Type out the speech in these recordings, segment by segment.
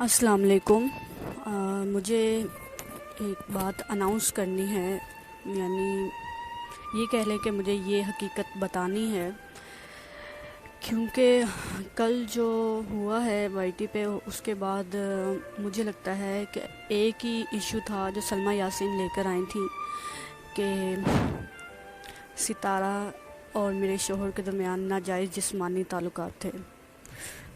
السلام علیکم۔ مجھے ایک بات اناؤنس کرنی ہے، یعنی یہ کہہ لیں کہ مجھے یہ حقیقت بتانی ہے، کیونکہ کل جو ہوا ہے وائی ٹی پہ، اس کے بعد مجھے لگتا ہے کہ ایک ہی ایشو تھا جو سلمیٰ یاسین لے کر آئی تھیں کہ ستارہ اور میرے شوہر کے درمیان ناجائز جسمانی تعلقات تھے۔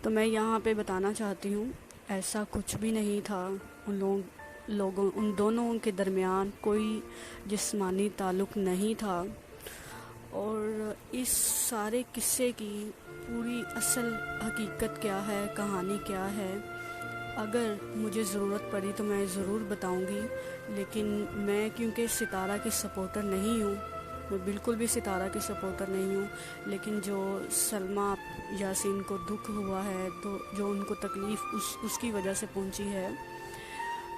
تو میں یہاں پہ بتانا چاہتی ہوں ایسا کچھ بھی نہیں تھا۔ ان دونوں کے درمیان کوئی جسمانی تعلق نہیں تھا، اور اس سارے قصے کی پوری اصل حقیقت کیا ہے، کہانی کیا ہے، اگر مجھے ضرورت پڑی تو میں ضرور بتاؤں گی۔ لیکن میں کیونکہ ستارہ کی سپورٹر نہیں ہوں، میں بالکل بھی ستارہ کی سپورٹر نہیں ہوں، لیکن جو سلمیٰ یاسین کو دکھ ہوا ہے، تو جو ان کو تکلیف اس کی وجہ سے پہنچی ہے،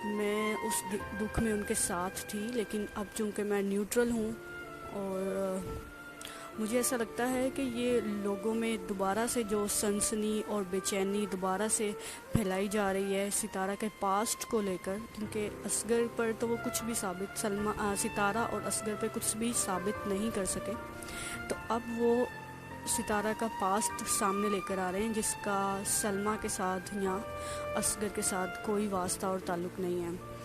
میں اس دکھ میں ان کے ساتھ تھی۔ لیکن اب چونکہ میں نیوٹرل ہوں، اور مجھے ایسا لگتا ہے کہ یہ لوگوں میں دوبارہ سے جو سنسنی اور بے چینی دوبارہ سے پھیلائی جا رہی ہے ستارہ کے پاسٹ کو لے کر، کیونکہ اصغر پر تو وہ کچھ بھی ستارہ اور اصغر پہ کچھ بھی ثابت نہیں کر سکے، تو اب وہ ستارہ کا پاسٹ سامنے لے کر آ رہے ہیں، جس کا سلمیٰ کے ساتھ یا اصغر کے ساتھ کوئی واسطہ اور تعلق نہیں ہے۔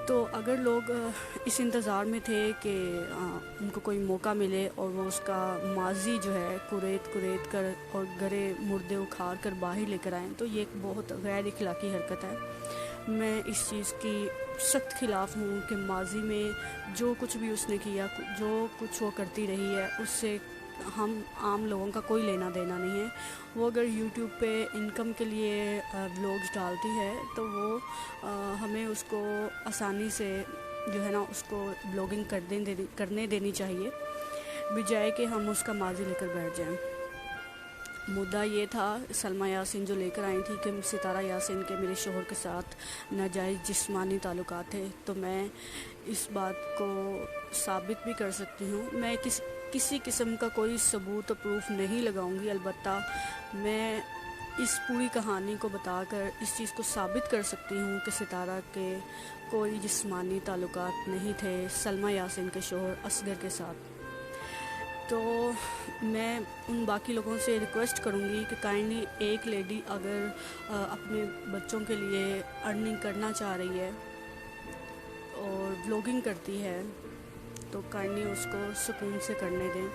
تو اگر لوگ اس انتظار میں تھے کہ ان کو کوئی موقع ملے اور وہ اس کا ماضی جو ہے کریت کر اور گرے مردے اکھاڑ کر باہر لے کر آئیں، تو یہ ایک بہت غیر اخلاقی حرکت ہے۔ میں اس چیز کی سخت خلاف ہوں کہ ماضی میں جو کچھ بھی اس نے کیا، جو کچھ وہ کرتی رہی ہے، اس سے ہم عام لوگوں کا کوئی لینا دینا نہیں ہے۔ وہ اگر یوٹیوب پہ انکم کے لیے ولاگز ڈالتی ہے، تو وہ ہمیں اس کو آسانی سے جو ہے نا اس کو بلاگنگ کرنے دینی چاہیے، بجائے کہ ہم اس کا ماضی لے کر بیٹھ جائیں۔ مدعا یہ تھا سلمیٰ یاسین جو لے کر آئی تھی کہ ستارہ یاسین کے میرے شوہر کے ساتھ ناجائز جسمانی تعلقات تھے، تو میں اس بات کو ثابت بھی کر سکتی ہوں۔ میں کسی قسم کا کوئی ثبوت و پروف نہیں لگاؤں گی، البتہ میں اس پوری کہانی کو بتا کر اس چیز کو ثابت کر سکتی ہوں کہ ستارہ کے کوئی جسمانی تعلقات نہیں تھے سلمیٰ یاسین کے شوہر اصغر کے ساتھ۔ تو میں ان باقی لوگوں سے ریکویسٹ کروں گی کہ کائنڈلی ایک لیڈی اگر اپنے بچوں کے لیے ارننگ کرنا چاہ رہی ہے اور بلاگنگ کرتی ہے، تو کائنڈلی اس کو سکون سے کرنے دیں،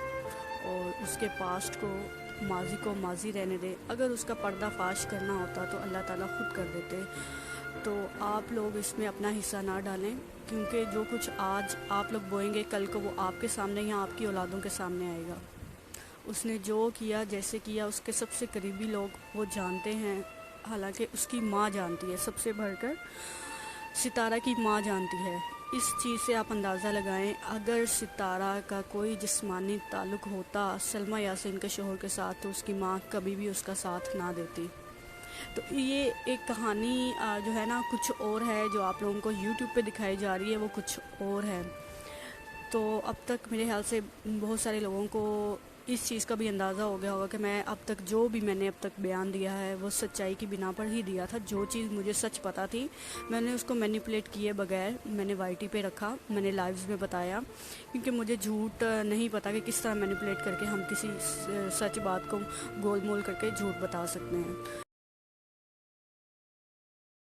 اور اس کے پاسٹ کو ماضی رہنے دیں۔ اگر اس کا پردہ فاش کرنا ہوتا تو اللہ تعالیٰ خود کر دیتے۔ تو آپ لوگ اس میں اپنا حصہ نہ ڈالیں، کیونکہ جو کچھ آج آپ لوگ بوئیں گے، کل کو وہ آپ کے سامنے یا آپ کی اولادوں کے سامنے آئے گا۔ اس نے جو کیا، جیسے کیا، اس کے سب سے قریبی لوگ وہ جانتے ہیں، حالانکہ اس کی ماں جانتی ہے، سب سے بڑھ کر ستارہ کی ماں جانتی ہے۔ اس چیز سے آپ اندازہ لگائیں، اگر ستارہ کا کوئی جسمانی تعلق ہوتا سلمیٰ یاسین کے شوہر کے ساتھ، تو اس کی ماں کبھی بھی اس کا ساتھ نہ دیتی۔ تو یہ ایک کہانی جو ہے نا کچھ اور ہے، جو آپ لوگوں کو یوٹیوب پہ دکھائی جا رہی ہے وہ کچھ اور ہے۔ تو اب تک میرے خیال سے بہت سارے لوگوں کو اس چیز کا بھی اندازہ ہو گیا ہوگا کہ میں اب تک جو بھی میں نے اب تک بیان دیا ہے وہ سچائی کی بنا پر ہی دیا تھا۔ جو چیز مجھے سچ پتہ تھی، میں نے اس کو مینیپولیٹ کیے بغیر میں نے وائی ٹی پہ رکھا، میں نے لائیوز میں بتایا، کیونکہ مجھے جھوٹ نہیں پتہ کہ کس طرح مینیپولیٹ کر کے ہم کسی سچ بات کو گول مول کر کے جھوٹ بتا سکتے ہیں۔